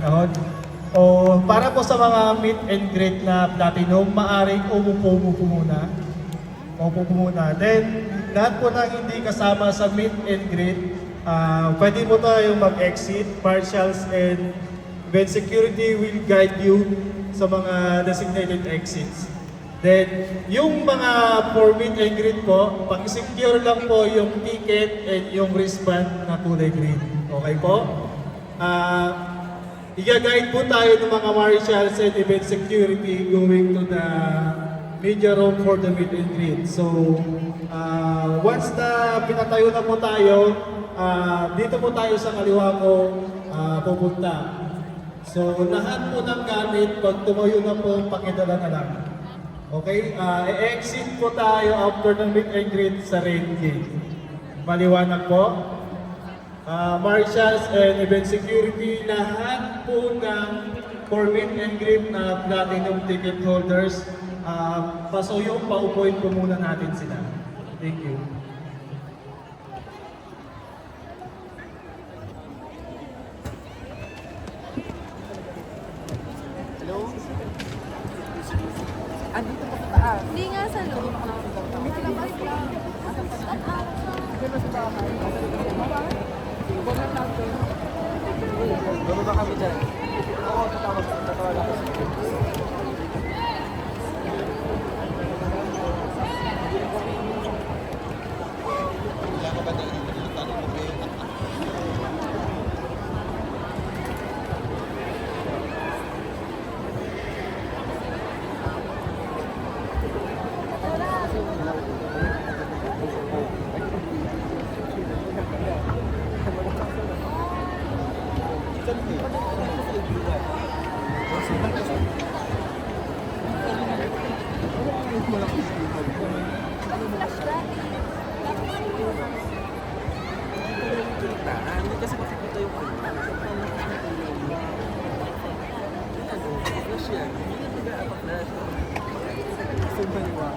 Ahon. O para po sa mga meet and greet na platinum, maaring umupo po muna. Umupo po muna. Then, lahat po na hindi kasama sa meet and greet, pwede po tayong mag-exit. Marshals and event security will guide you sa mga designated exits. Then, yung mga for meet and greet po, pag-secure lang po yung ticket and yung wristband na kulay green. Okay po? I-guide po tayo ng mga marshals and event security going to the media room for the meet and greet. So, once na pinatayo na po tayo, dito po tayo sa kaliwa ko pupunta. So, lahat po ng gamit, pag tumayo na po, pakidala na lang. Okay? E-exit po tayo after ng meet and greet sa red gate. Maliwanag po? Marshals and event security, lahat po ng for meet and greet na platinum ticket holders, pasuyong paupuin po muna natin sila. Thank you. Hello? Andito po sa taas. Hindi nga sa loob. Labas lang. Dito sa bahay. Huwag lang natin. Bumaba kami dyan. Oo, tatawag ako sa hindi kasi makikita yung flash yan. Hindi na nag-a-flash. Gusto ba niwa?